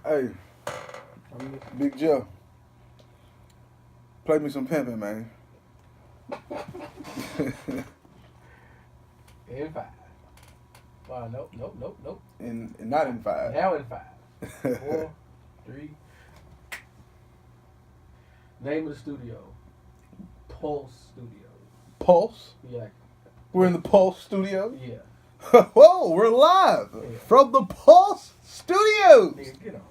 Hey, Big Jeff, play me some pimping, man. In five. Nope. And not in five. Now in five. 4, 3. Name of the studio. Pulse Studio. Pulse? Yeah. We're in the Pulse studio? Yeah. Whoa, we're live from the Pulse Studios. Nigga, get on.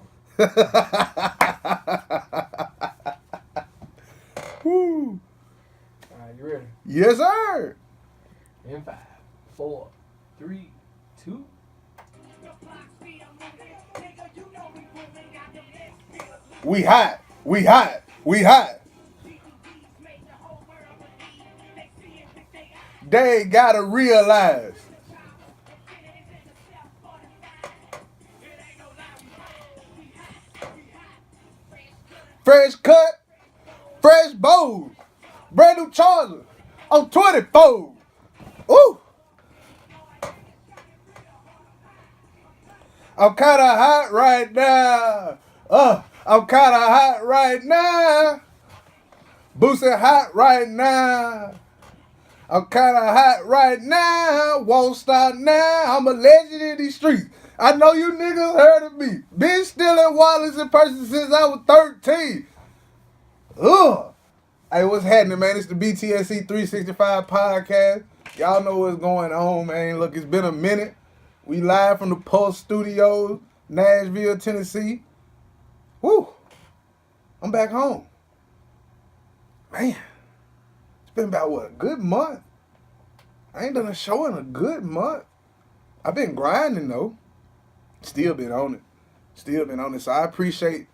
Woo. Alright, you ready? Yes, sir. In 5, 4, 3, 2. We hot. We hot. We hot. They gotta realize. Fresh cut, fresh bows, brand new charger on 24. Ooh. I'm kinda hot right now. I'm kinda hot right now. Boosting hot right now. I'm kinda hot right now. Won't stop now. I'm a legend in these streets. I know you niggas heard of me. Been stealing wallets in person since I was 13. Ugh. Hey, what's happening, man? It's the BTSE 365 podcast. Y'all know what's going on, man. Look, it's been a minute. We live from the Pulse Studios, Nashville, Tennessee. Woo. I'm back home. Man, it's been about, what, a good month? I ain't done a show in a good month. I've been grinding, though. Still been on it. So I appreciate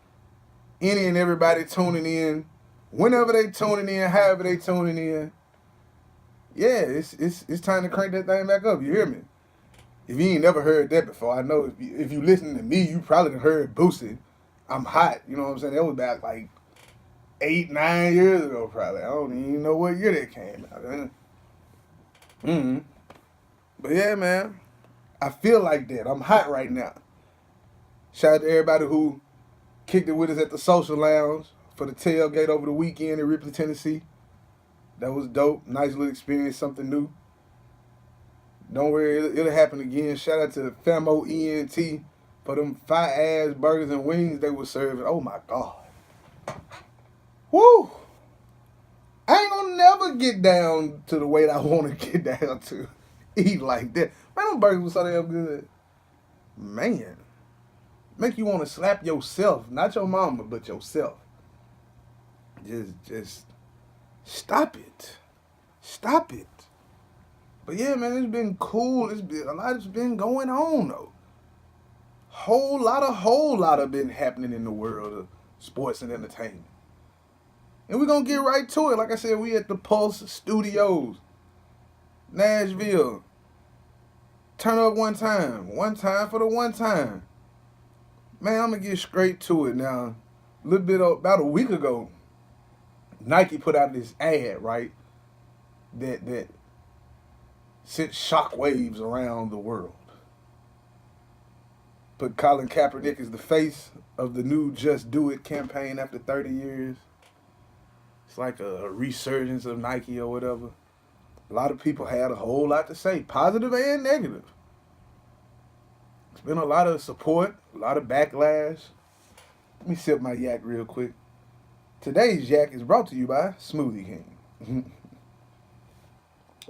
any and everybody tuning in. Whenever they tuning in, however they tuning in. Yeah, it's time to crank that thing back up. You hear me? If you ain't never heard that before, I know if you listening to me, you probably done heard Boosie. I'm hot. You know what I'm saying? That was about like 8, 9 years ago, probably. I don't even know what year that came out. But yeah, man, I feel like that. I'm hot right now. Shout out to everybody who kicked it with us at the Social Lounge for the tailgate over the weekend in Ripley, Tennessee. That was dope. Nice little experience, something new. Don't worry, it'll happen again. Shout out to Famo ENT for them fire-ass burgers and wings they were serving. Oh, my God. Woo! I ain't gonna never get down to the weight I want to get down to. Eat like that. Man, them burgers were so damn good. Man. Make you want to slap yourself. Not your mama, but yourself. Just stop it. Stop it. But yeah, man, it's been cool. A lot's been going on, though. Whole lot of been happening in the world of sports and entertainment. And we're going to get right to it. Like I said, we at the Pulse Studios, Nashville. Turn up one time. One time for the one time. Man, I'm going to get straight to it now. A little bit, about a week ago, Nike put out this ad, right, that sent shockwaves around the world. Put Colin Kaepernick as the face of the new Just Do It campaign after 30 years. It's like a resurgence of Nike or whatever. A lot of people had a whole lot to say, positive and negative. It's been a lot of support, a lot of backlash. Let me sip my yak real quick. Today's yak is brought to you by Smoothie King.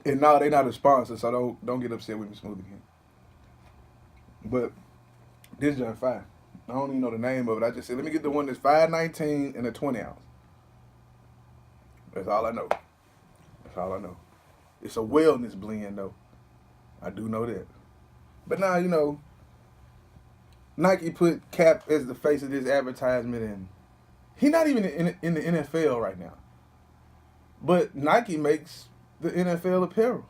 And no, they're not a sponsor, so don't get upset with me, Smoothie King. But this joint fine. I don't even know the name of it. I just said, let me get the one that's $5.19 and a 20 ounce. That's all I know. It's a wellness blend, though. I do know that. But now, you know, Nike put Cap as the face of this advertisement, and he's not even in the NFL right now. But Nike makes the NFL apparel.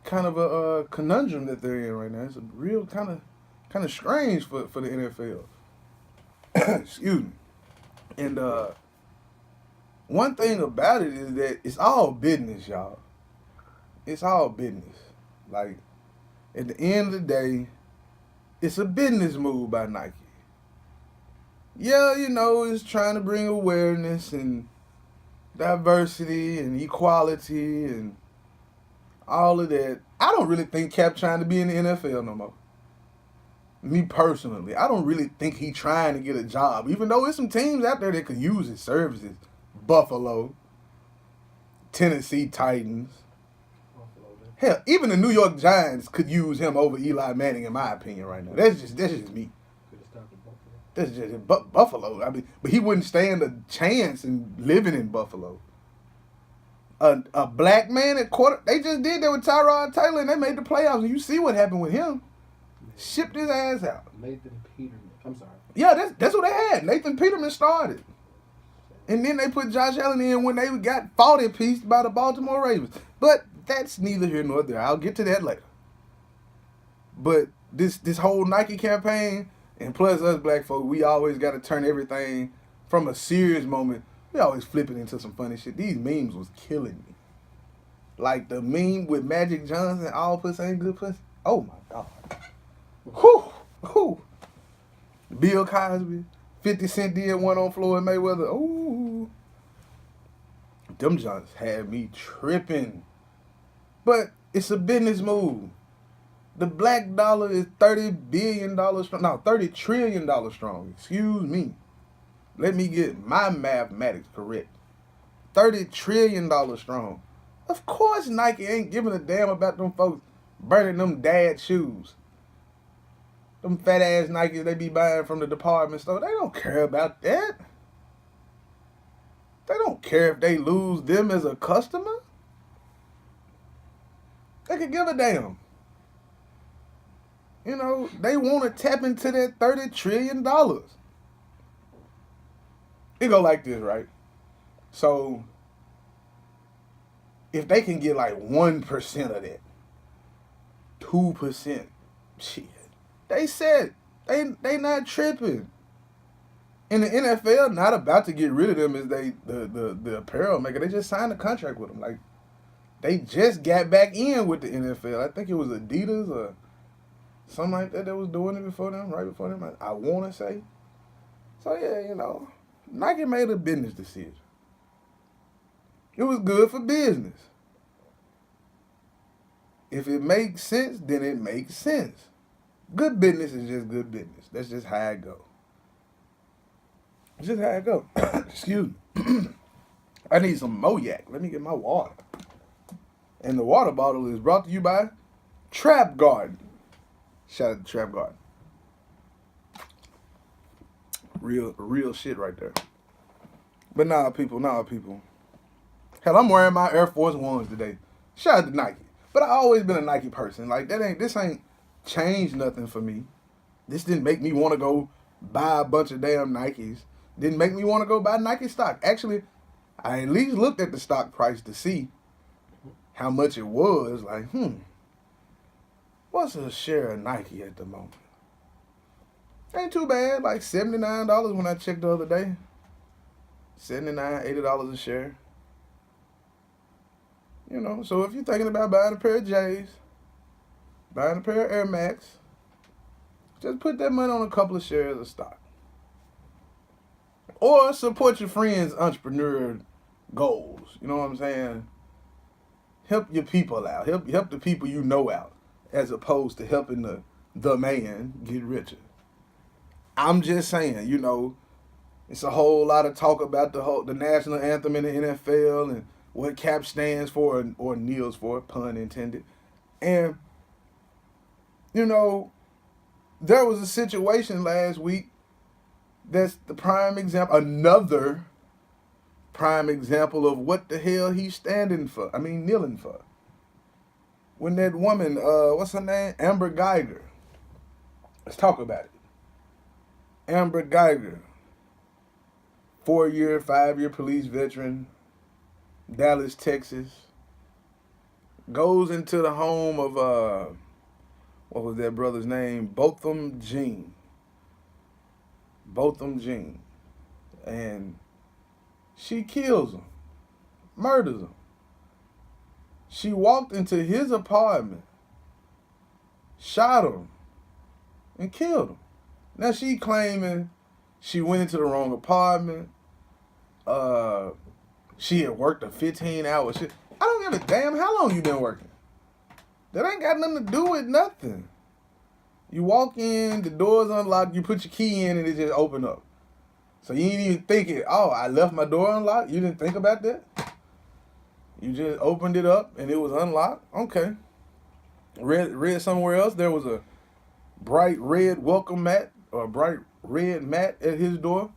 Kind of a conundrum that they're in right now. It's a real kind of strange for the NFL. Excuse me. And one thing about it is that it's all business, y'all. It's all business. Like, at the end of the day, it's a business move by Nike. yeah, you know, it's trying to bring awareness and diversity and equality and all of that. I don't really think Cap trying to be in the NFL no more. Me personally, I don't really think he trying to get a job, even though there's some teams out there that could use his services. Buffalo, Tennessee Titans. Hell, even the New York Giants could use him over Eli Manning, in my opinion, right now. That's just me. That's just Buffalo. I mean, but he wouldn't stand a chance in living in Buffalo. A black man at quarter. They just did that with Tyrod Taylor, and they made the playoffs. And you see what happened with him. Shipped his ass out. Nathan Peterman. I'm sorry. Yeah, that's what they had. Nathan Peterman started. And then they put Josh Allen in when they got 40-pieced by the Baltimore Ravens. But that's neither here nor there. I'll get to that later. But this whole Nike campaign, and plus us black folk, we always got to turn everything from a serious moment. We always flip it into some funny shit. These memes was killing me. Like the meme with Magic Johnson, all pussy ain't good pussy. Oh my God. Whew. Whew. Bill Cosby. 50 Cent did one on Floyd Mayweather. Ooh. Them Johns had me tripping. But it's a business move. The black dollar is $30 billion strong. No, $30 trillion strong. Excuse me. Let me get my mathematics correct. $30 trillion strong. Of course Nike ain't giving a damn about them folks burning them dad shoes. Them fat ass Nikes they be buying from the department store. They don't care about that. They don't care if they lose them as a customer. They could give a damn. You know, they want to tap into that $30 trillion. It go like this, right? So, if they can get like 1% of that, 2%, shit. They said they not tripping. And the NFL not about to get rid of them as the apparel maker. They just signed a contract with them. Like they just got back in with the NFL. I think it was Adidas or something like that was doing it before them, right before them. I want to say. So yeah, you know, Nike made a business decision. It was good for business. If it makes sense, then it makes sense. Good business is just good business. That's just how it go. It's just how it go. Excuse me. I need some Moyak. Let me get my water. And the water bottle is brought to you by Trap Garden. Shout out to Trap Garden. Real shit right there. But nah, people. Hell, I'm wearing my Air Force Ones today. Shout out to Nike. But I always been a Nike person. Like this ain't changed nothing for me. This didn't make me want to go buy a bunch of damn Nikes. Didn't make me want to go buy Nike stock. Actually, I at least looked at the stock price to see how much it was. Like, what's a share of Nike at the moment? Ain't too bad. Like $79 when I checked the other day. $79, $80 a share. You know, so if you're thinking about buying a pair of J's, buying a pair of Air Max, just put that money on a couple of shares of stock. Or support your friends' entrepreneur goals. You know what I'm saying? Help your people out. Help the people you know out, as opposed to helping the man get richer. I'm just saying, you know, it's a whole lot of talk about the national anthem in the NFL and what CAP stands for or kneels for, pun intended. And, you know, there was a situation last week that's the prime example, another prime example of what the hell he's kneeling for. When that woman, what's her name? Amber Guyger. Let's talk about it. Amber Guyger, 4-year, 5-year police veteran, Dallas, Texas, goes into the home of, what was that brother's name? Botham Jean. And she kills him, murders him. She walked into his apartment, shot him, and killed him. Now she claiming She went into the wrong apartment. She had worked a 15-hour shift. I don't give a damn how long you been working. That ain't got nothing to do with nothing. You walk in, the door's unlocked, you put your key in, and it just open up. So you ain't even thinking, oh, I left my door unlocked? You didn't think about that? You just opened it up, and it was unlocked? Okay. Read somewhere else, there was a bright red welcome mat, or a bright red mat at his door.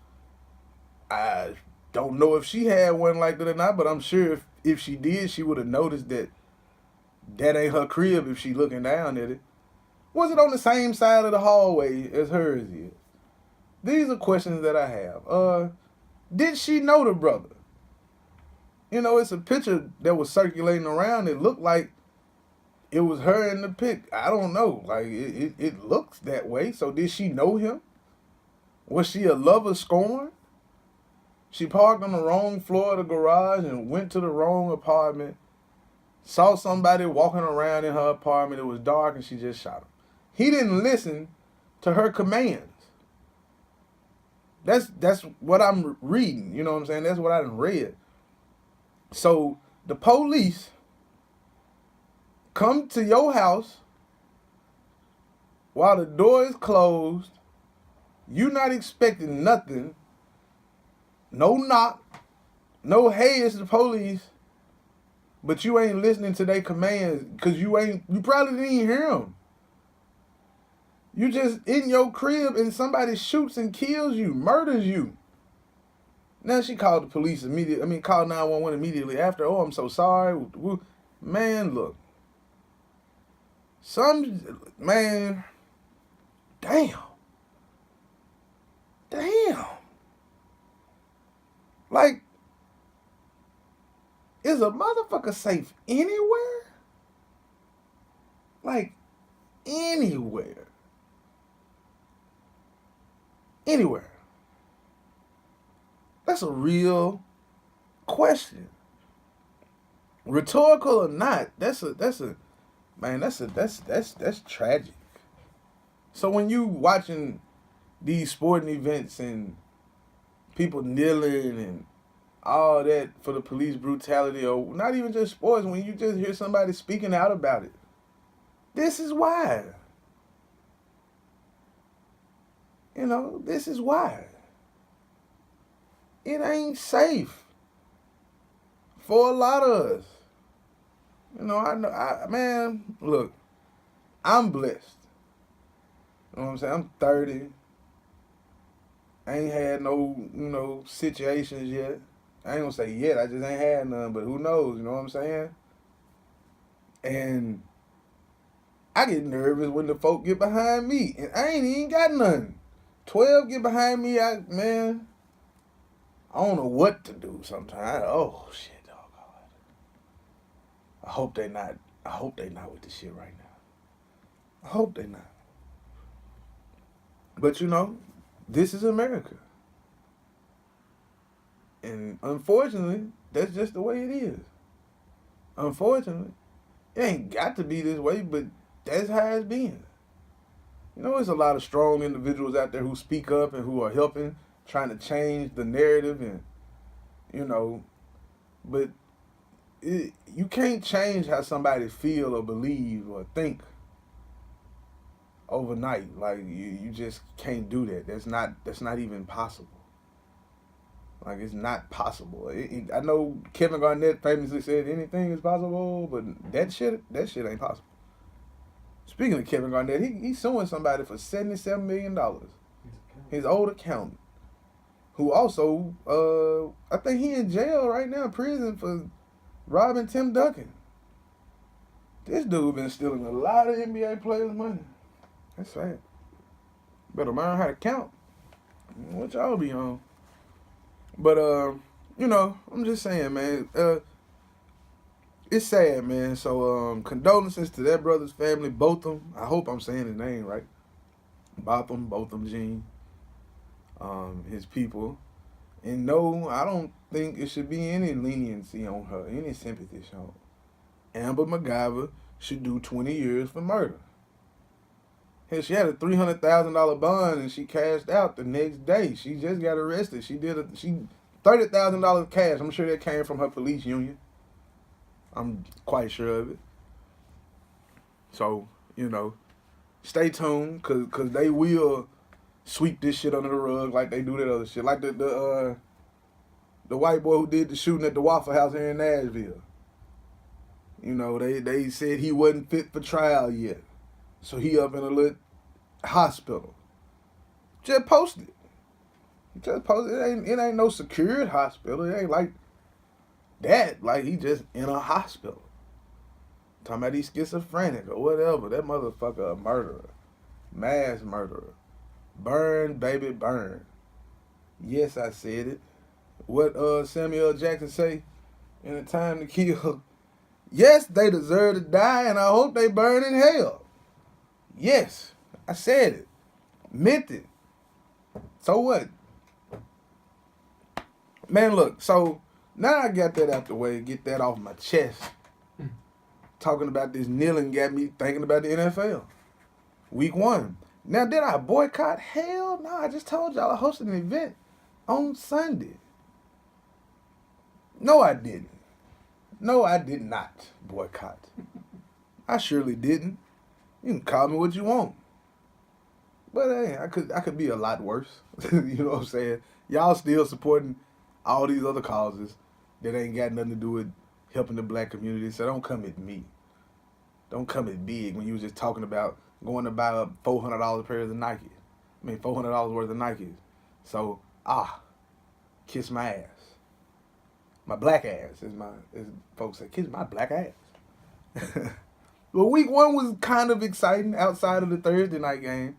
I don't know if she had one like that or not, but I'm sure if she did, she would have noticed that ain't her crib if she looking down at it. Was it on the same side of the hallway as hers is? These are questions that I have. Did she know the brother? You know, it's a picture that was circulating around. It looked like it was her in the pic. I don't know. Like, it looks that way. So did she know him? Was she a lover scorn? She parked on the wrong floor of the garage and went to the wrong apartment. Saw somebody walking around in her apartment. It was dark and she just shot him. He didn't listen to her commands. That's what I'm reading. You know what I'm saying? That's what I done read. So the police come to your house while the door is closed. You not expecting nothing. No knock. No, hey, it's the police. But you ain't listening to their commands because you probably didn't even hear them. You just in your crib and somebody shoots and kills you, murders you. Now she called the police immediately. Called 911 immediately after. Oh, I'm so sorry. Man, look. Man, damn. Like, is a motherfucker safe anywhere? Like, anywhere. Anywhere. That's a real question. Rhetorical or not, that's tragic. So when you watching these sporting events and people kneeling and all that for the police brutality, or not even just sports, when you just hear somebody speaking out about it, this is why. You know, this is why. It ain't safe for a lot of us. You know, man, look, I'm blessed. You know what I'm saying? I'm 30. I ain't had no, situations yet. I ain't gonna say yet, I just ain't had none, but who knows, you know what I'm saying? And I get nervous when the folk get behind me, and I ain't even got nothing. 12 get behind me, I don't know what to do sometimes. Oh, shit, oh, God. I hope they not with the shit right now. I hope they not. But, this is America. And unfortunately, that's just the way it is. Unfortunately. It ain't got to be this way, but that's how it's been. There's a lot of strong individuals out there who speak up and who are helping, trying to change the narrative and, but you can't change how somebody feel or believe or think overnight. Like, you just can't do that. That's not even possible. Like, it's not possible. I know Kevin Garnett famously said anything is possible, but that shit ain't possible. Speaking of Kevin Garnett, he's suing somebody for $77 million. His old accountant, who also, I think he in jail right now, prison for robbing Tim Duncan. This dude been stealing a lot of NBA players' money. That's sad. Better learn how to count. What y'all be on? But, I'm just saying, man. It's sad, man. So, condolences to that brother's family, Botham. I hope I'm saying his name right. Botham Jean. His people. And no, I don't think it should be any leniency on her, any sympathy shown. Amber Guyger should do 20 years for murder. Hell, she had a $300,000 bond and she cashed out the next day. She just got arrested. She $30,000 cash. I'm sure that came from her police union. I'm quite sure of it. So, stay tuned, cause they will sweep this shit under the rug like they do that other shit. Like the white boy who did the shooting at the Waffle House here in Nashville. They said he wasn't fit for trial yet. So he up in a little hospital. Just posted. It ain't no secured hospital. It ain't like that. Like he just in a hospital. Talking about he's schizophrenic or whatever. That motherfucker a murderer. Mass murderer. Burn, baby, burn. Yes, I said it. What Samuel Jackson say in A Time to Kill? Yes, they deserve to die, and I hope they burn in hell. Yes, I said it. Meant it. So what? Man, look, so now I got that out the way, get that off my chest. Talking about this kneeling got me thinking about the NFL. Week 1. Now, did I boycott? Hell no, I just told y'all I hosted an event on Sunday. No, I didn't. No, I did not boycott. I surely didn't. You can call me what you want. But hey, I could be a lot worse. You know what I'm saying? Y'all still supporting all these other causes that ain't got nothing to do with helping the black community. So don't come at me. Don't come at Bigg when you was just talking about going to buy up $400 pair of Nike. $400 worth of Nikes. So, kiss my ass. My black ass, as folks say. Kiss my black ass. Well, week 1 was kind of exciting outside of the Thursday night game.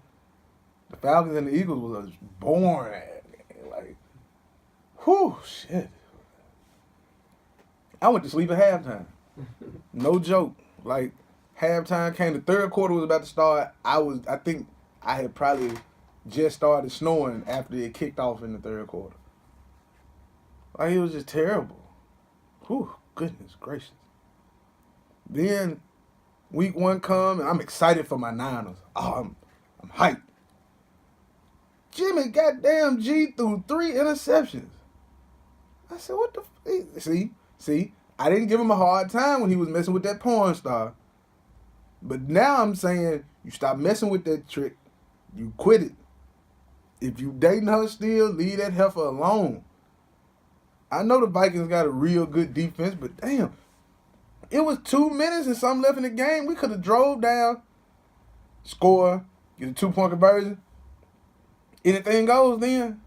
The Falcons and the Eagles was a boring ass game. Like, whew, shit. I went to sleep at halftime. No joke. Like, halftime came, the third quarter was about to start. I think I had probably just started snoring after it kicked off in the third quarter. Like, it was just terrible. Whew, goodness gracious. Then week 1 come, and I'm excited for my Niners. I'm hyped. Jimmy goddamn G threw 3 interceptions. I said, what the See, I didn't give him a hard time when he was messing with that porn star. But now I'm saying, you stop messing with that trick. You quit it. If you dating her still, leave that heifer alone. I know the Vikings got a real good defense, but damn, it was 2 minutes and something left in the game. We could have drove down, score, get a 2-point conversion. Anything goes then.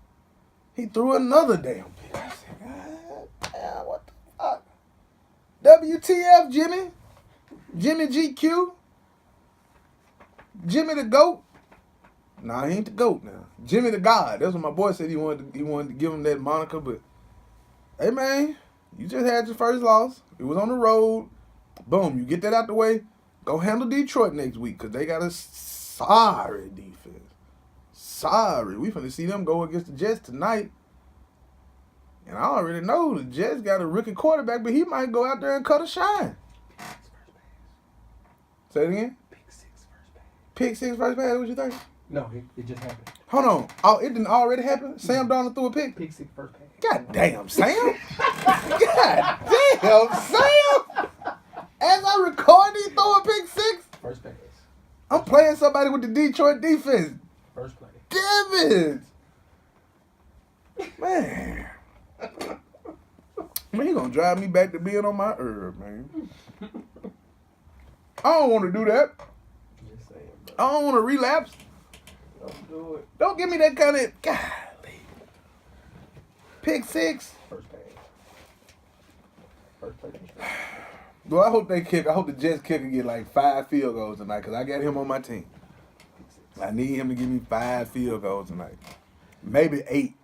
He threw another damn pick. I said, God damn, what the fuck? WTF, Jimmy? Jimmy GQ? Jimmy the GOAT? Nah, he ain't the GOAT now. Jimmy the God. That's what my boy said he wanted to give him that moniker, but hey man, you just had your first loss. It was on the road. Boom, you get that out the way. Go handle Detroit next week, because they got a sorry defense. Sorry. We finna see them go against the Jets tonight. And I already know the Jets got a rookie quarterback, but he might go out there and cut a shine. Say it again? Pick 6 first pass, what you think? No, it just happened. Hold on. Oh, it didn't already happen? Sam Darnold threw a pick? Pick 6 first pass. God damn, Sam. God damn, Sam. As I record, he throw a pick 6? First pass. I'm playing somebody with the Detroit defense. First play. Damn it. Man. Man, he gonna drive me back to being on my herb, man. I don't want to do that. Just saying, bro. I don't want to relapse. Don't do it. Don't give me that kind of... Golly. Pick 6. First pass. First play. Well, I hope the Jets kicker get like 5 field goals tonight, because I got him on my team. I need him to give me 5 field goals tonight. Maybe 8.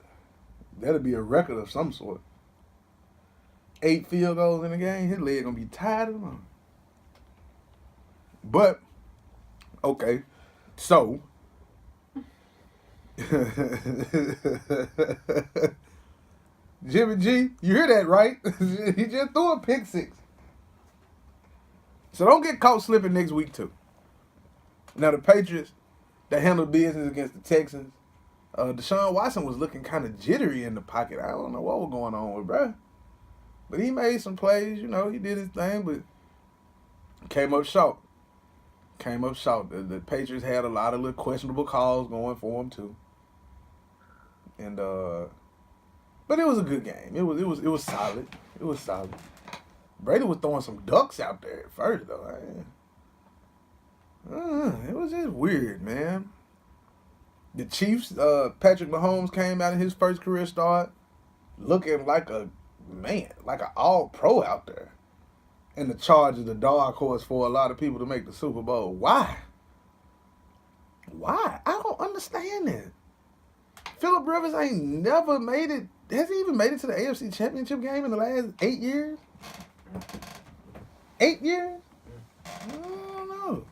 That'll be a record of some sort. 8 field goals in the game, his leg gonna be tired of them. But, okay, so Jimmy G, you hear that, right? He just threw a pick 6. So don't get caught slipping next week too. Now the Patriots, that handled business against the Texans. Deshaun Watson was looking kind of jittery in the pocket. I don't know what was going on with bruh. But he made some plays, you know, he did his thing, but came up short. The Patriots had a lot of little questionable calls going for him too. And but it was a good game. It was solid. It was solid. Brady was throwing some ducks out there at first though. It was just weird, man. The Chiefs, Patrick Mahomes came out in his first career start looking like a man, like an all-pro out there. And the Chargers, the dark horse for a lot of people to make the Super Bowl. Why? I don't understand that. Phillip Rivers ain't never made it. Has he even made it to the AFC Championship game in the last 8 years? 8 years? I don't know.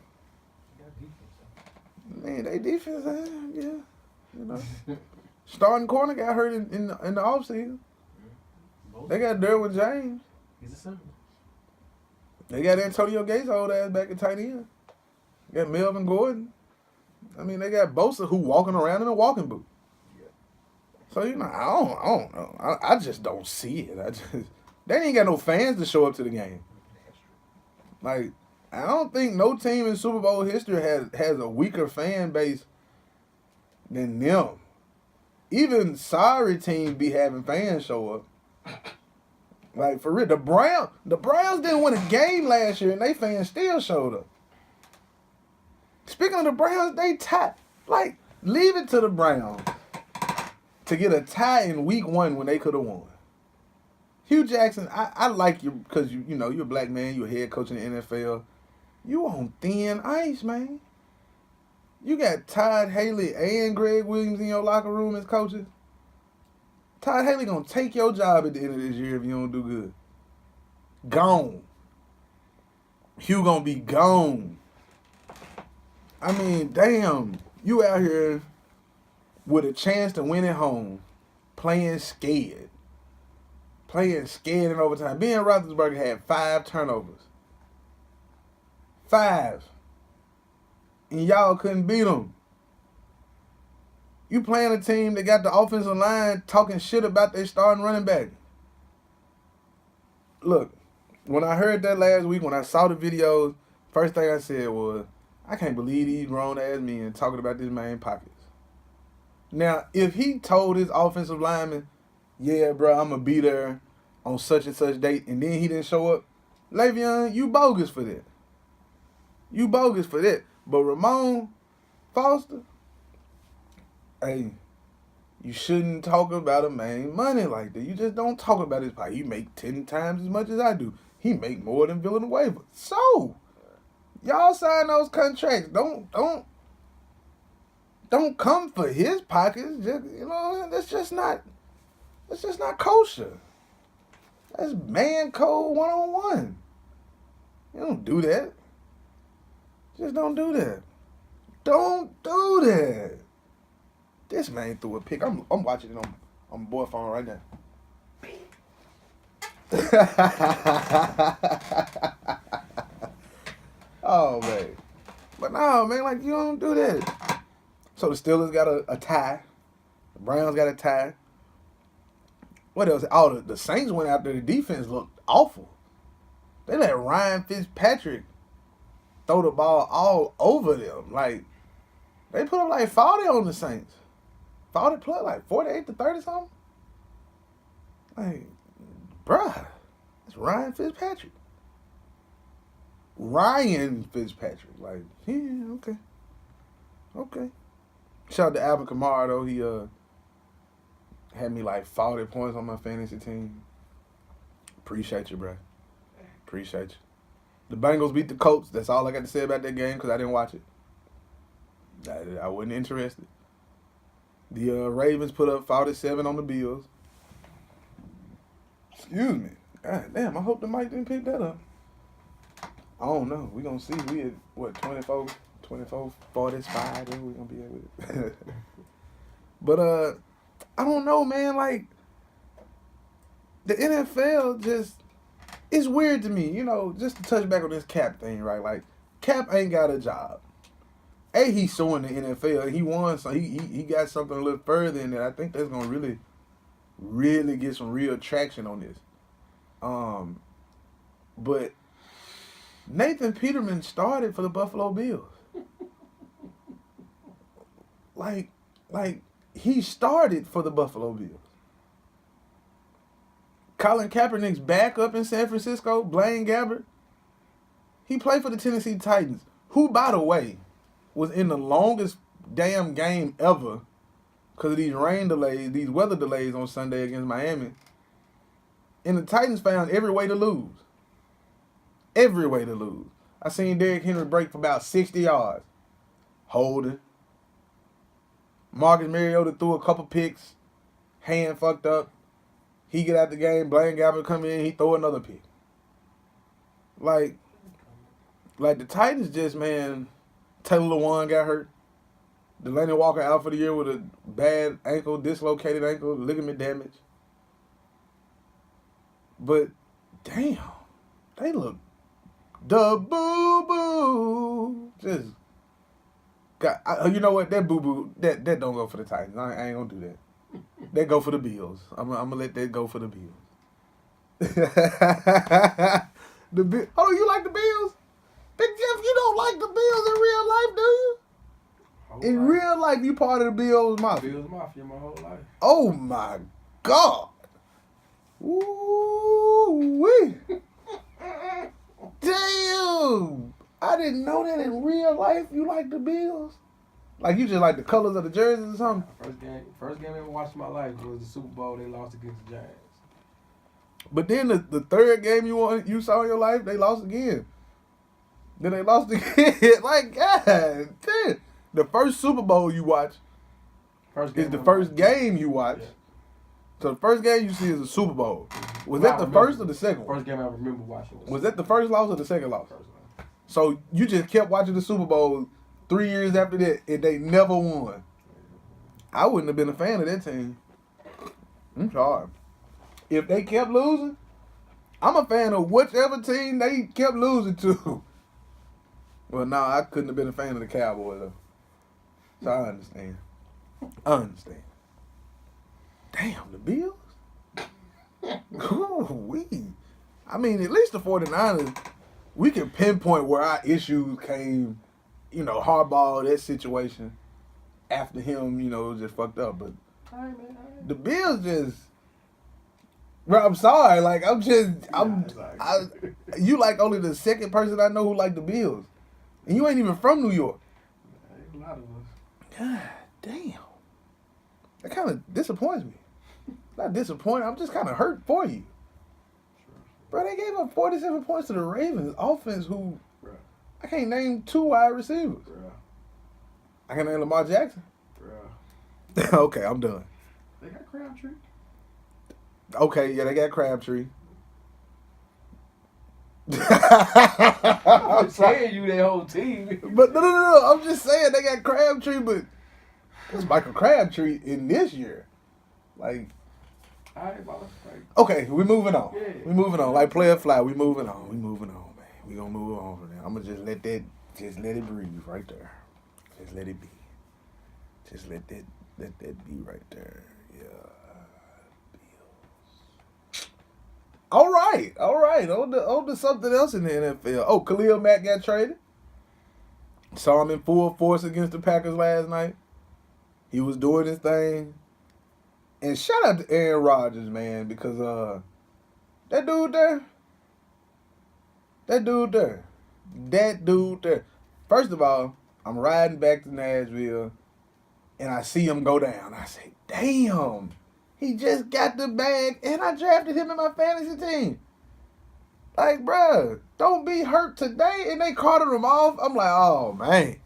Man, they defense, yeah. You know. Starting corner got hurt in the offseason. They got Derwin James. He's a center. They got Antonio Gates' old ass back at tight end. Got Melvin Gordon. I mean, they got Bosa who walking around in a walking boot. Yeah. So, you know, I don't know. I just don't see it. They ain't got no fans to show up to the game. Like, I don't think no team in Super Bowl history has a weaker fan base than them. Even sorry teams be having fans show up. Like, for real, the Browns didn't win a game last year, and they fans still showed up. Speaking of the Browns, they tied. Like, leave it to the Browns to get a tie in week 1 when they could have won. Hugh Jackson, I like you because you know you're a black man, you're a head coach in the NFL. You on thin ice, man. You got Todd Haley and Greg Williams in your locker room as coaches. Todd Haley gonna take your job at the end of this year if you don't do good. Gone. Hugh gonna be gone. I mean, damn. You out here with a chance to win at home, playing scared. Playing scared in overtime. Ben Roethlisberger had 5 turnovers. 5. And y'all couldn't beat them. You playing a team that got the offensive line talking shit about their starting running back. Look, when I heard that last week, when I saw the videos, first thing I said was, I can't believe these grown-ass men talking about this man's pockets. Now, if he told his offensive lineman, yeah, bro, I'm going to be there on such and such date, and then he didn't show up, Le'Veon, you bogus for that. You bogus for that. But Ramon Foster, hey, you shouldn't talk about a man's money like that. You just don't talk about his pocket. He make 10 times as much as I do. He make more than Villanueva. So, y'all sign those contracts. Don't come for his pockets. Just, you know, that's just not kosher. That's man code 101. You don't do that. Just don't do that. Don't do that. This man threw a pick. I'm watching it on my boy phone right now. Oh, man. But no, man, like, you don't do that. So the Steelers got a tie. The Browns got a tie. What else? Oh, the Saints went out there. The defense looked awful. They let Ryan Fitzpatrick throw the ball all over them. Like, they put up like 40 on the Saints. 40 plus, like 48 to 30 something. Like, bruh, it's Ryan Fitzpatrick. Ryan Fitzpatrick. Like, yeah, okay. Okay. Shout out to Alvin Kamara, though. He had me like 40 points on my fantasy team. Appreciate you, bruh. Appreciate you. The Bengals beat the Colts. That's all I got to say about that game because I didn't watch it. I wasn't interested. The Ravens put up 47 on the Bills. Excuse me. God damn, I hope the mic didn't pick that up. I don't know. We're going to see. We at, what, 24, 45. We're going to be able to. But, I don't know, man. Like, the NFL just, it's weird to me. You know, just to touch back on this Cap thing, right? Like, Cap ain't got a job. he's showing the NFL. He won, so he got something a little further in there. I think that's gonna really get some real traction on this. But Nathan Peterman started for the Buffalo Bills. like he started for the Buffalo Bills. Colin Kaepernick's back up in San Francisco, Blaine Gabbert. He played for the Tennessee Titans, who, by the way, was in the longest damn game ever because of these rain delays, these weather delays on Sunday against Miami. And the Titans found every way to lose. Every way to lose. I seen Derrick Henry break for about 60 yards. Holding. Marcus Mariota threw a couple picks. Hand fucked up. He get out the game. Blaine Gabbert come in. He throw another pick. Like the Titans just, man, Taylor Lewan got hurt. Delaney Walker out for the year with a bad ankle, dislocated ankle, ligament damage. But, damn, they look the boo-boo. Just, you know what? That boo-boo, that don't go for the Titans. I ain't going to do that. That go for the Bills. I'm going to let that go for the Bills. Oh, you like the Bills? Big Jeff, you don't like the Bills in real life, do you? In real life, you part of the Bills Mafia. Bills Mafia my whole life. Oh, my God. Ooh-wee. Damn. I didn't know that in real life you like the Bills. Like, you just like the colors of the jerseys or something? First game I ever watched in my life was the Super Bowl. They lost against the Giants. But then the third game you saw in your life, they lost again. Then they lost again. Like, God damn. The first Super Bowl you watch is the first game you watch. Yeah. So the first game you see is a Super Bowl. Was that the first or the second one? First game I remember watching. Was that the first loss or the second loss? First one. So you just kept watching the Super Bowl 3 years after that, and they never won. I wouldn't have been a fan of that team. I'm sorry. If they kept losing, I'm a fan of whichever team they kept losing to. Well, no, I couldn't have been a fan of the Cowboys, though. So I understand. Damn, the Bills? Ooh-wee. I mean, at least the 49ers, we can pinpoint where our issues came, Harbaugh, that situation, after him, just fucked up. But the Bills just, bro, I'm sorry. Like, you like only the second person I know who like the Bills. And you ain't even from New York. There's a lot of us. God damn. That kind of disappoints me. Not disappointed, I'm just kind of hurt for you. Bro, they gave up 47 points to the Ravens offense who, I can't name 2 wide receivers. I can name Lamar Jackson. Okay, I'm done. They got Crabtree. Okay, yeah, they got Crabtree. I'm saying you their whole team. But no. I'm just saying they got Crabtree, but it's Michael Crabtree in this year. Like, okay, we moving on. Yeah. We moving on. Like player fly, we moving on, man. We gonna move on from there. I'm gonna just let it breathe right there. Just let it be. Just let that be right there. Yeah. All right. On to something else in the NFL. Oh, Khalil Mack got traded. Saw him in full force against the Packers last night. He was doing his thing. And shout out to Aaron Rodgers, man, because that dude there. First of all, I'm riding back to Nashville, and I see him go down. I say, damn, he just got the bag, and I drafted him in my fantasy team. Like, bruh, don't be hurt today, and they carted him off. I'm like, oh, man.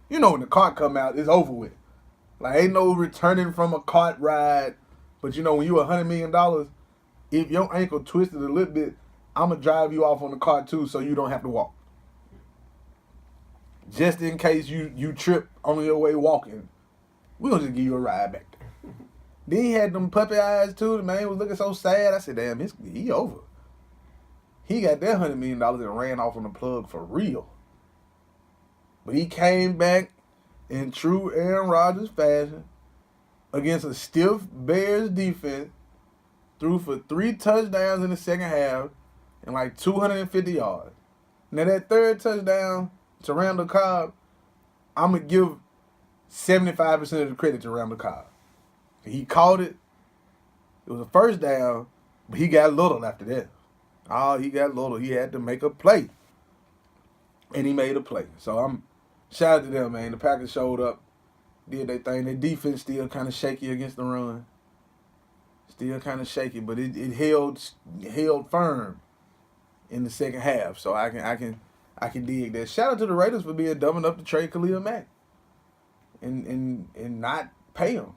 You know when the cart come out, it's over with. Like, ain't no returning from a cart ride. But, when you $100 million, if your ankle twisted a little bit, I'm going to drive you off on the cart, too, so you don't have to walk. Just in case you trip on your way walking, we're going to just give you a ride back there. Then he had them puppy eyes, too. The man was looking so sad. I said, damn, he over. He got that $100 million and ran off on the plug for real. But he came back. in true Aaron Rodgers fashion, against a stiff Bears defense, threw for 3 touchdowns in the second half and like 250 yards. Now that third touchdown to Randall Cobb, I'm going to give 75% of the credit to Randall Cobb. He caught it. It was a first down, but he got little after that. Oh, he got little. He had to make a play. And he made a play. So I'm shout out to them, man. The Packers showed up, did their thing. Their defense still kind of shaky against the run. Still kind of shaky, but it held firm in the second half. So I can dig that. Shout out to the Raiders for being dumb enough to trade Khalil Mack and not pay him.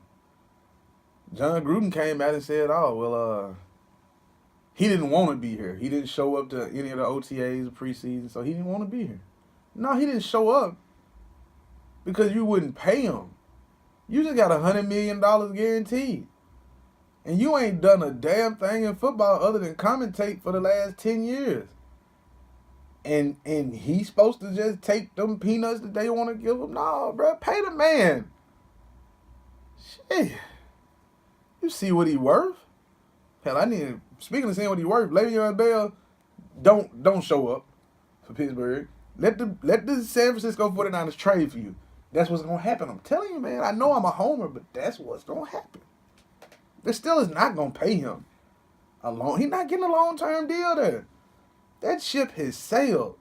John Gruden came out and said, he didn't want to be here. He didn't show up to any of the OTAs or preseason, so he didn't want to be here. No, he didn't show up because you wouldn't pay him. You just got $100 million guaranteed. And you ain't done a damn thing in football other than commentate for the last 10 years. And he's supposed to just take them peanuts that they want to give him? No, bro, pay the man. Shit. You see what he worth? Hell, speaking of seeing what he worth, Le'Veon Bell don't show up for Pittsburgh. Let the San Francisco 49ers trade for you. That's what's going to happen. I'm telling you, man. I know I'm a homer, but that's what's going to happen. The Steelers not going to pay him alone. He's not getting a long-term deal there. That ship has sailed.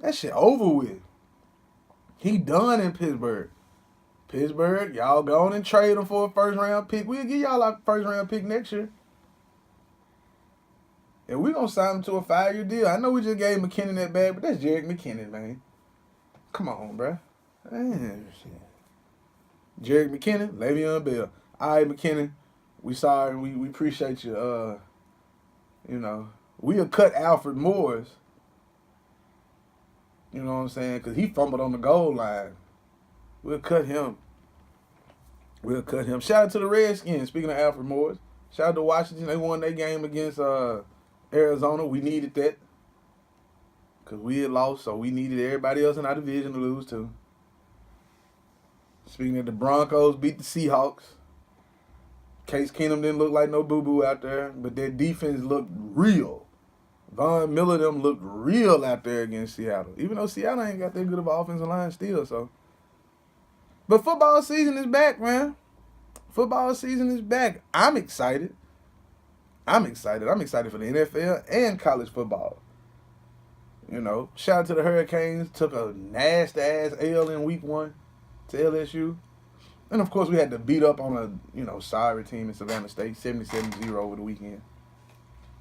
That shit over with. He done in Pittsburgh. Pittsburgh, y'all go on and trade him for a first-round pick. We'll give y'all a first-round pick next year. And we're going to sign him to a 5-year deal. I know we just gave McKinnon that bag, but that's Jerick McKinnon, man. Come on, bro. Man, Jerick McKinnon, Le'Veon Bell. All right, McKinnon, we sorry. We appreciate you. We'll cut Alfred Morris. You know what I'm saying? Because he fumbled on the goal line. We'll cut him. Shout out to the Redskins. Speaking of Alfred Morris. Shout out to Washington. They won their game against Arizona. We needed that. Because we had lost, so we needed everybody else in our division to lose too. Speaking of the Broncos, beat the Seahawks. Case Keenum didn't look like no boo-boo out there, but their defense looked real. Von Miller them looked real out there against Seattle. Even though Seattle ain't got that good of an offensive line still, so. But football season is back, man. Football season is back. I'm excited. I'm excited for the NFL and college football. You know, shout out to the Hurricanes. Took a nasty-ass L in week 1 to LSU. And, of course, we had to beat up on a, sorry team in Savannah State, 77-0 over the weekend.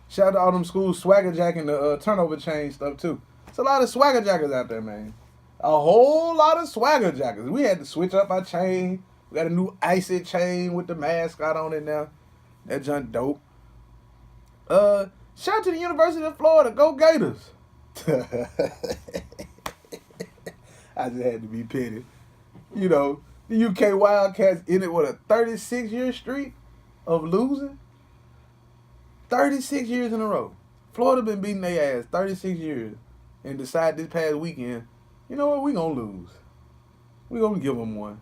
Shout out to all them schools swagger jacking the turnover chain stuff, too. It's a lot of swagger jackers out there, man. A whole lot of swagger jackers. We had to switch up our chain. We got a new icy chain with the mascot on it now. That junk dope. Shout out to the University of Florida. Go Gators. I just had to be petty. The UK Wildcats ended with a 36-year streak of losing. 36 years in a row. Florida been beating their ass 36 years and decide this past weekend, you know what, we going to lose. We going to give them one.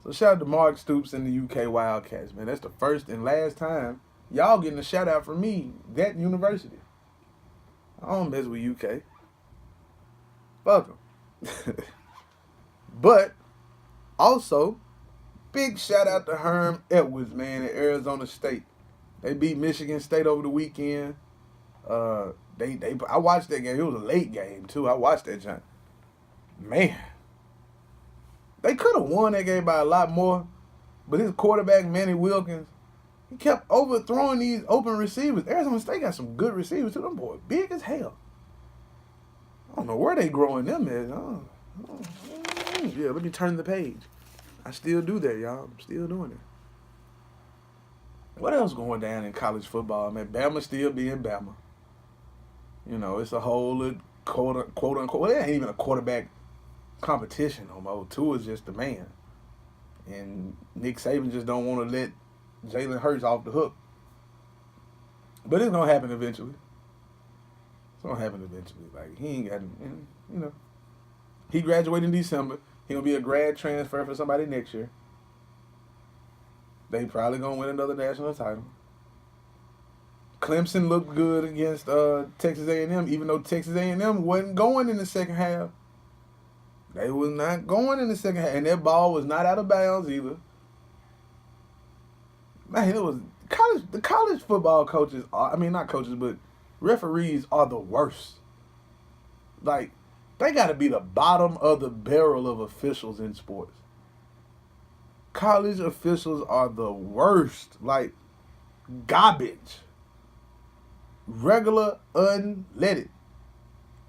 So shout out to Mark Stoops and the UK Wildcats, man. That's the first and last time y'all getting a shout out from me, that university. I don't mess with UK. Fuck them. But also, big shout out to Herm Edwards, man, at Arizona State. They beat Michigan State over the weekend. I watched that game. It was a late game, too. I watched that junk. Man. They could have won that game by a lot more. But his quarterback, Manny Wilkins, he kept overthrowing these open receivers. Arizona State got some good receivers, too. Them boys big as hell. I don't know where they growing them at. Yeah, let me turn the page. I still do that, y'all. I'm still doing it. What else going down in college football, man? Bama still being Bama. It's a whole quote unquote. Well, it ain't even a quarterback competition no more. Tua is just the man. And Nick Saban just don't want to let Jalen Hurts off the hook. But it's going to happen eventually. It's going to happen eventually. Like, he ain't got, he graduated in December. He gonna be a grad transfer for somebody next year. They probably gonna win another national title. Clemson looked good against Texas A&M, even though Texas A&M wasn't going in the second half. They was not going in the second half, and their ball was not out of bounds either. Man, it was college. The college football coaches are, I mean, not coaches, but referees are the worst. Like, they got to be the bottom of the barrel of officials in sports. College officials are the worst. Like, garbage. Regular, unleaded.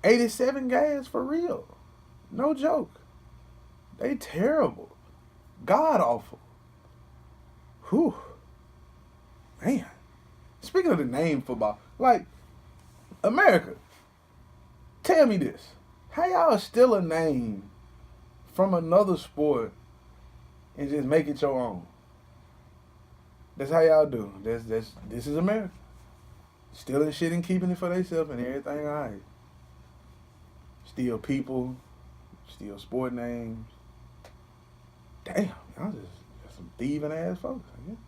87 guys for real. No joke. They terrible. God awful. Whew. Man. Speaking of the name football, like, America, tell me this. How y'all steal a name from another sport and just make it your own? That's how y'all do. This is America. Stealing shit and keeping it for themselves and everything alright. Steal people, steal sport names. Damn, y'all just some thieving ass folks, I guess.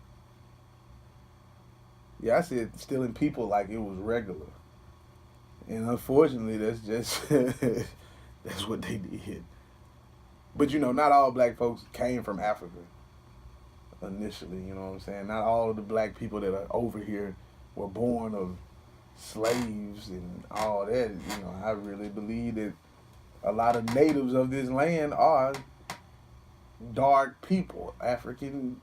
Yeah, I said stealing people like it was regular. And unfortunately, that's just, that's what they did. But, you know, not all black folks came from Africa initially, you know what I'm saying? Not all of the black people that are over here were born of slaves and all that. You know, I really believe that a lot of natives of this land are dark people, African,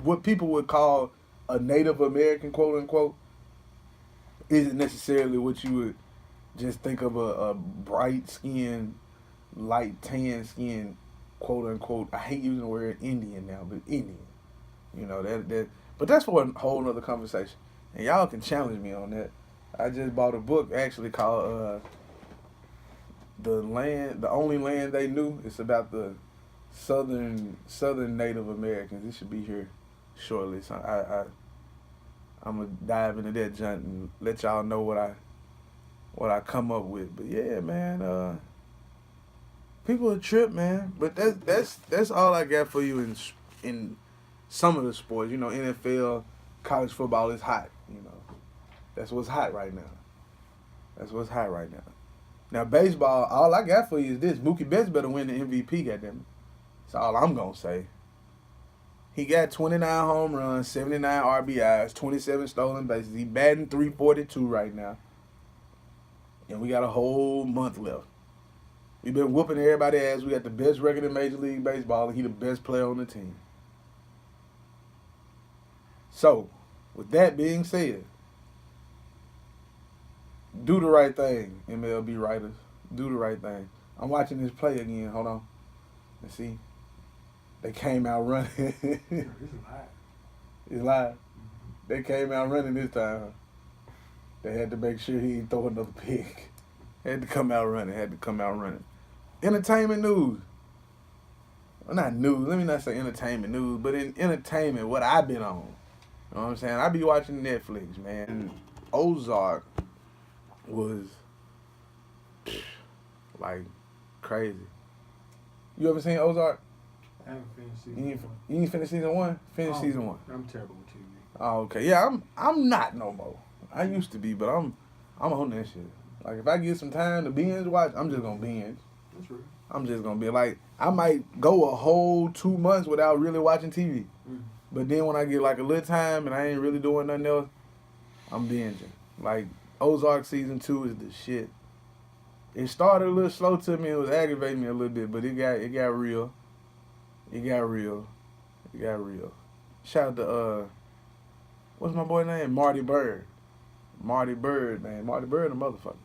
what people would call a Native American, quote unquote, isn't necessarily what you would just think of a bright skin, light tan skin, quote unquote. I hate using the word Indian now, but Indian. You know, that but that's for a whole nother conversation. And y'all can challenge me on that. I just bought a book actually called The Only Land They Knew. It's about the southern Native Americans. It should be here shortly. So I'm gonna dive into that junk and let y'all know what I come up with. But yeah, man, people are trip, man. But that's all I got for you in some of the sports. You know, NFL, college football is hot. You know, that's what's hot right now. That's what's hot right now. Now baseball, all I got for you is this: Mookie Betts better win the MVP. Goddamn it. That's all I'm gonna say. He got 29 home runs, 79 RBIs, 27 stolen bases. He batting .342 right now. And we got a whole month left. We've been whooping everybody's ass. We got the best record in Major League Baseball, and he the best player on the team. So, with that being said, do the right thing, MLB writers. Do the right thing. I'm watching this play again. Hold on. Let's see. They came out running. It's live. It's live. They came out running this time. They had to make sure he didn't throw another pick. Had to come out running. Entertainment news. Well, not news. Let me not say entertainment news, but in entertainment, what I've been on. You know what I'm saying? I be watching Netflix, man. And Ozark was like crazy. You ever seen Ozark? I haven't finished season one. You ain't finished season one? Finish season one. I'm terrible with TV. Oh, okay. Yeah, I'm not no more. I used to be, but I'm on that shit. Like, if I get some time to binge watch, I'm just gonna binge. That's real. I'm just gonna be like, I might go a whole 2 months without really watching TV. Mm. But then when I get like a little time and I ain't really doing nothing else, I'm binging. Like, Ozark season 2 is the shit. It started a little slow to me. It was aggravating me a little bit, but it got real. It got real. Shout out to what's my boy name? Marty Bird. Marty Bird, man. Marty Bird, the motherfucker.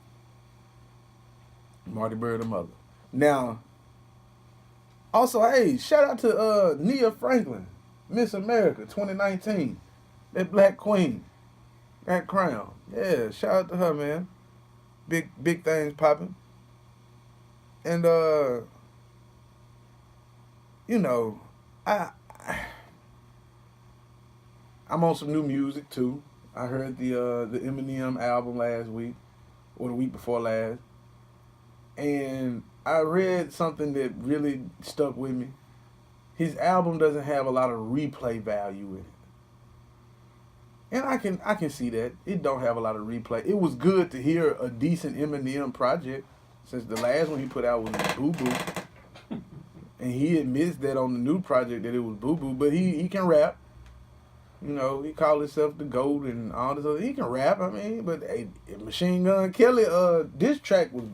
Marty Bird, the mother. Now, also, hey, shout out to Nia Franklin, Miss America 2019. That black queen. That crown. Yeah, shout out to her, man. Big things popping. And you know, I'm on some new music too. I heard the Eminem album last week, or the week before last, and I read something that really stuck with me. His album doesn't have a lot of replay value in it. And I can see that. It don't have a lot of replay. It was good to hear a decent Eminem project since the last one he put out was Boo Boo. And he admits that on the new project that it was Boo Boo, but he can rap. You know, he called himself the GOAT and all this other. He can rap, I mean, but hey, Machine Gun Kelly diss track was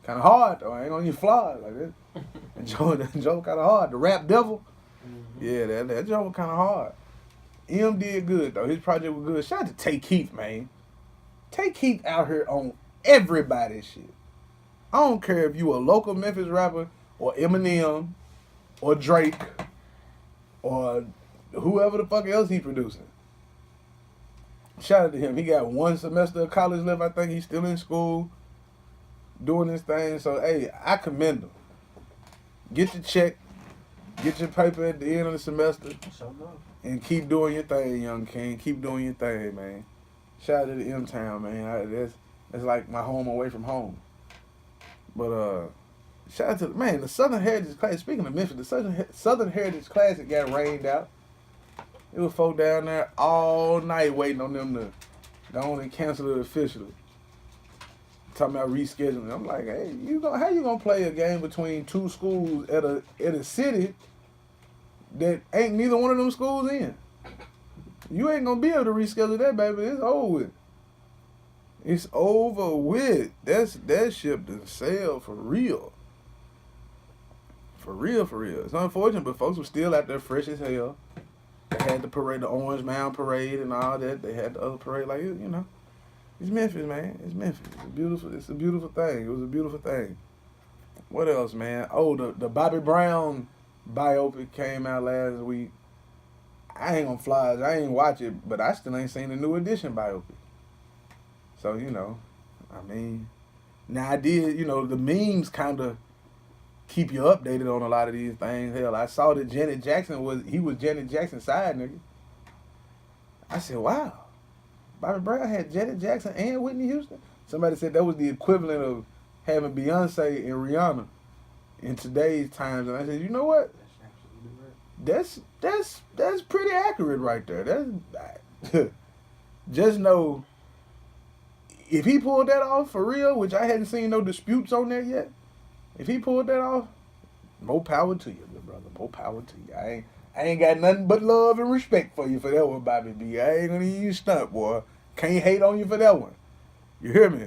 kind of hard though. I ain't gonna even fly like that. And Joe kind of hard. The Rap Devil, yeah, that Joe was kind of hard. M did good though. His project was good. Shout out to Tay Keith, man. Tay Keith out here on everybody's shit. I don't care if you a local Memphis rapper or Eminem or Drake or whoever the fuck else he producing. Shout out to him. He got one semester of college left. I think he's still in school doing his thing. So, hey, I commend him. Get your check. Get your paper at the end of the semester. And keep doing your thing, young king. Keep doing your thing, man. Shout out to the M-Town, man. That's like my home away from home. But, shout out to, man, the Southern Heritage Classic. Speaking of Memphis, the Southern Heritage Classic got rained out. It was folk down there all night waiting on them to go on and cancel it officially. Talking about rescheduling. I'm like, hey, how you gonna play a game between two schools at a city that ain't neither one of them schools in? You ain't gonna be able to reschedule that, baby. It's over with. It's over with. That ship done sailed for real. For real, for real. It's unfortunate, but folks were still out there fresh as hell. They had the parade, the Orange Mound Parade and all that. They had the other parade, like, you know. It's Memphis, man. It's Memphis. It's a beautiful thing. It was a beautiful thing. What else, man? Oh, the Bobby Brown biopic came out last week. I ain't gonna fly. I ain't watch it, but I still ain't seen the New Edition biopic. So, you know, I mean, now I did, you know, the memes kind of keep you updated on a lot of these things. Hell, I saw that Janet Jackson was Janet Jackson's side nigga. I said, wow. Bobby Brown had Janet Jackson and Whitney Houston. Somebody said that was the equivalent of having Beyonce and Rihanna in today's times. And I said, you know what? That's pretty accurate right there. That's just know if he pulled that off for real, which I hadn't seen no disputes on there yet. If he pulled that off, more power to you, good brother. More power to you. I ain't got nothing but love and respect for you for that one, Bobby B. I ain't gonna even stunt, boy. Can't hate on you for that one. You hear me?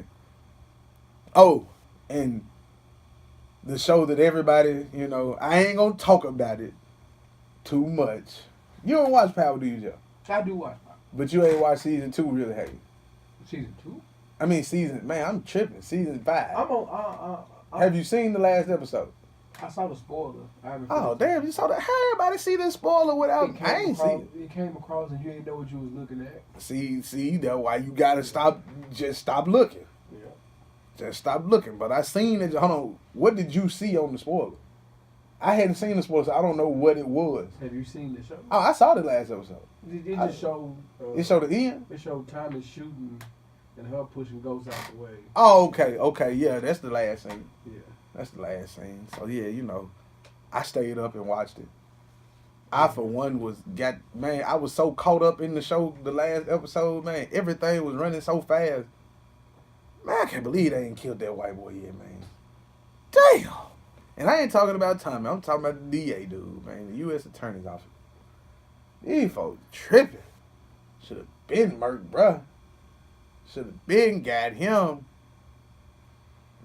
Oh, and the show that everybody, you know, I ain't gonna talk about it too much. You don't watch Power, do you, Joe? I do watch Power. But you ain't watched season 2 really, have you? Season 2? I mean man, I'm tripping. Season 5. I'm on, have you seen the last episode? I saw the spoiler. Oh, damn, you saw that? How everybody see this spoiler without... I ain't seen it. It came across and you didn't know what you was looking at. See, that's why you gotta just stop looking. Yeah. Just stop looking. But I seen it. Hold on. What did you see on the spoiler? I hadn't seen the spoiler, so I don't know what it was. Have you seen the show? Oh, I saw the last episode. It just showed... it showed the end? It showed Tommy shooting and her pushing Ghost out the way. Oh, okay. Yeah, that's the last scene. Yeah. That's the last scene. So, yeah, you know, I stayed up and watched it. I, for one, I was so caught up in the show, the last episode, man. Everything was running so fast. Man, I can't believe they ain't killed that white boy yet, man. Damn. And I ain't talking about Tommy. I'm talking about the DA dude, man. The U.S. Attorney's Office. These folks tripping. Should have been murked, bruh. Should have been got him.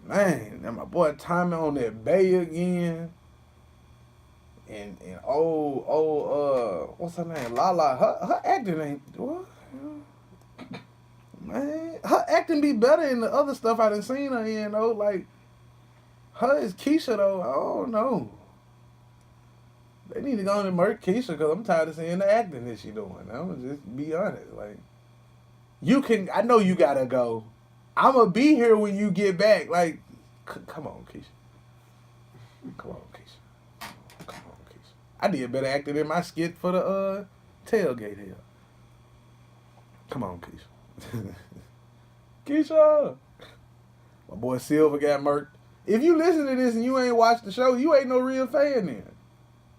Man, and my boy Tommy on that bay again. And what's her name? Lala. Her acting ain't what? Man, her acting be better in the other stuff I done seen her in though. Like her as Keisha though, I don't know. They need to go on and murk Keisha because I'm tired of seeing the acting that she doing. I'm gonna just be honest. Like I know you gotta go. I'm gonna be here when you get back. Like, come on, Keisha. Come on, Keisha. Come on, Keisha. I did better acting in my skit for the tailgate here. Come on, Keisha. Keisha. My boy Silver got murked. If you listen to this and you ain't watched the show, you ain't no real fan then.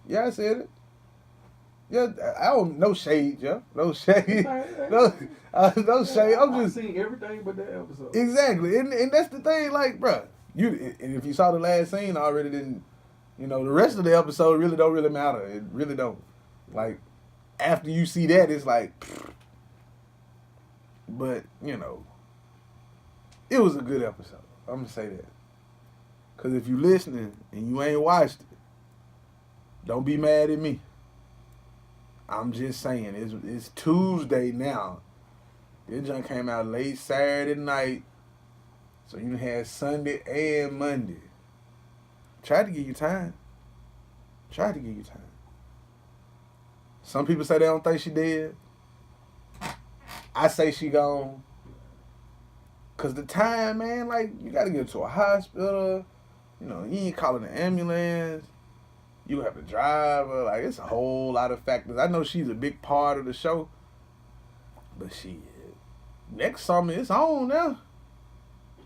Yeah, I said it. Yeah, I don't. No shade, yeah. No shade. No shade. I'm I've just seen everything but that episode. exactly, and that's the thing. Like, bruh, and if you saw the last scene, I already didn't. You know, the rest of the episode really don't really matter. It really don't. Like, after you see that, it's like, pfft. But you know, it was a good episode. I'm gonna say that. Cause if you listening and you ain't watched it, don't be mad at me. I'm just saying, it's Tuesday now. This junk came out late Saturday night, so you had Sunday and Monday. Tried to give you time. Tried to give you time. Some people say they don't think she dead. I say she gone. Cause the time, man, like you gotta get to a hospital. You know, you ain't calling an ambulance. You have to drive her. Like, it's a whole lot of factors. I know she's a big part of the show. But shit, next summer it's on now.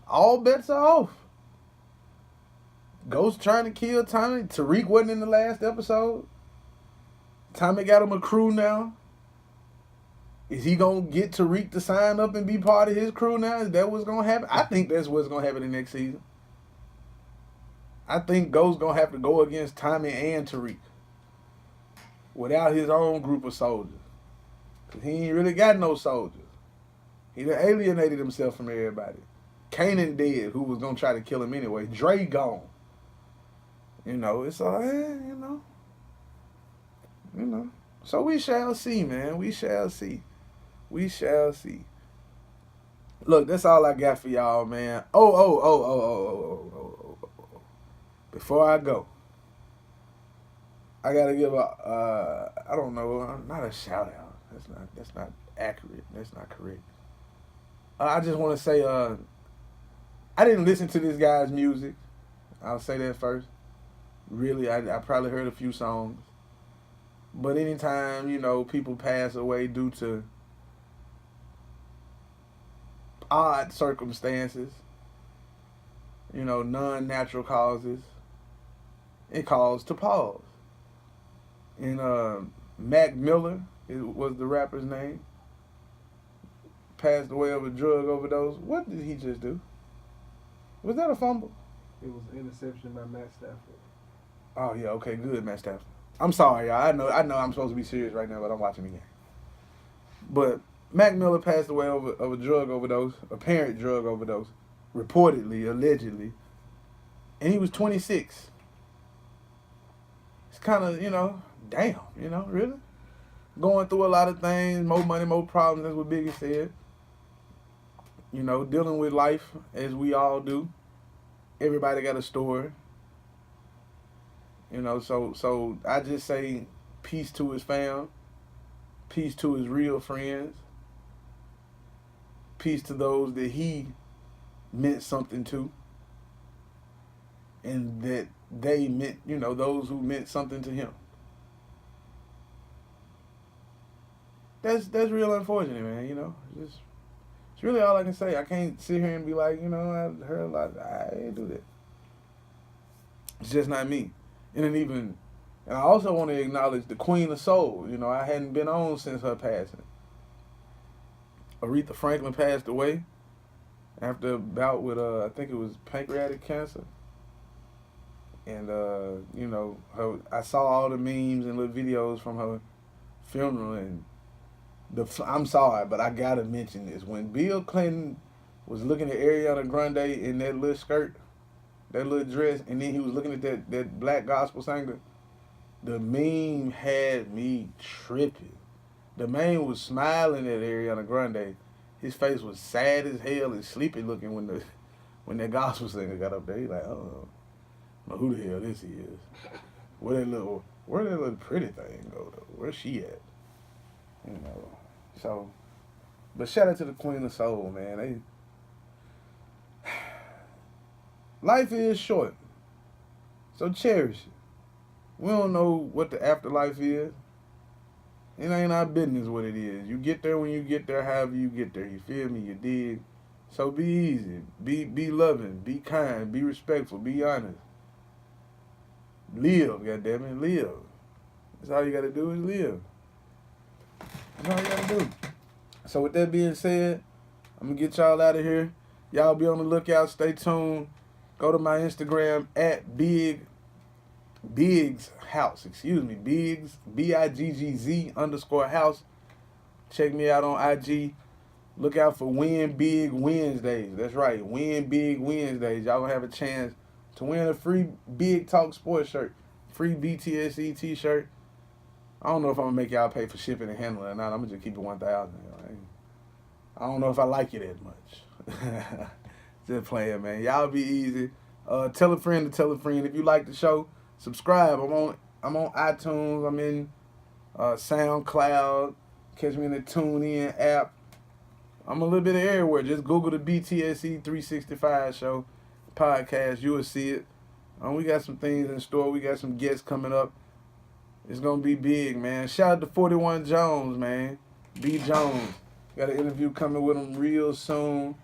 All bets are off. Ghost trying to kill Tommy. Tariq wasn't in the last episode. Tommy got him a crew now. Is he going to get Tariq to sign up and be part of his crew now? Is that what's going to happen? I think that's what's going to happen in the next season. I think Ghost gonna have to go against Tommy and Tariq without his own group of soldiers. Cause he ain't really got no soldiers. He done alienated himself from everybody. Kanan dead, who was gonna try to kill him anyway. Dre gone. You know, it's all, you know. So we shall see, man. We shall see. We shall see. Look, that's all I got for y'all, man. Oh. Before I go, I gotta give I don't know, not a shout out. That's not accurate. That's not correct. I just want to say, I didn't listen to this guy's music. I'll say that first. Really, I probably heard a few songs. But anytime, you know, people pass away due to odd circumstances, you know, non-natural causes, it calls to pause. And Mac Miller was the rapper's name. Passed away of a drug overdose. What did he just do? Was that a fumble? It was an interception by Matt Stafford. Oh yeah, okay, good, Matt Stafford. I'm sorry, y'all. I know I'm supposed to be serious right now, but I'm watching the game. But Mac Miller passed away of a drug overdose, apparent drug overdose, reportedly, allegedly, and he was 26. It's kind of, you know, damn, you know, really? Going through a lot of things, more money, more problems, that's what Bigg said. You know, dealing with life as we all do. Everybody got a story. You know, so I just say peace to his fam, peace to his real friends, peace to those that he meant something to, and that they meant, you know, those who meant something to him. That's real unfortunate, man, you know. It's really all I can say. I can't sit here and be like, you know, I heard a lot. I ain't do that. It's just not me. And I also want to acknowledge the Queen of Soul. You know, I hadn't been on since her passing. Aretha Franklin passed away after a bout with, I think it was pancreatic cancer. And, you know, I saw all the memes and little videos from her funeral. And I'm sorry, but I got to mention this. When Bill Clinton was looking at Ariana Grande in that little skirt, that little dress, and then he was looking at that black gospel singer, the meme had me tripping. The man was smiling at Ariana Grande. His face was sad as hell and sleepy looking when that gospel singer got up there. He's like, oh, I don't know who the hell this is. Where that little pretty thing go though? Where's she at? You know. So, but shout out to the Queen of Soul, man. Life is short, so cherish it. We don't know what the afterlife is. It ain't our business what it is. You get there when you get there, however you get there. You feel me? You dig? So be easy. Be loving. Be kind. Be respectful. Be honest. Live, goddammit, live. That's all you gotta do is live. That's all you gotta do. So with that being said, I'm gonna get y'all out of here. Y'all be on the lookout. Stay tuned. Go to my Instagram at Bigg's House. Excuse me, Bigg's BIGGZ_house. Check me out on IG. Look out for Win Big Wednesdays. That's right, Win Big Wednesdays. Y'all gonna have a chance to win a free Big Talk Sports shirt, free BTSE t-shirt. I don't know if I'm gonna make y'all pay for shipping and handling or not. I'm gonna just keep it 1,000. I don't know if I like it that much. Just playing, man. Y'all be easy. Tell a friend to tell a friend. If you like the show, subscribe. I'm on iTunes. I'm in SoundCloud. Catch me in the TuneIn app. I'm a little bit of everywhere. Just Google the BTSE 365 show podcast. You will see it. We got some things in store. We got some guests coming up. It's going to be big, man. Shout out to 41 Jones, man. B. Jones. Got an interview coming with him real soon.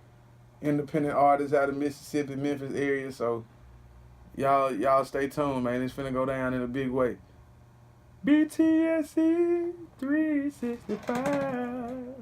Independent artists out of Mississippi, Memphis area. So, y'all stay tuned, man. It's finna go down in a big way. BTSE 365.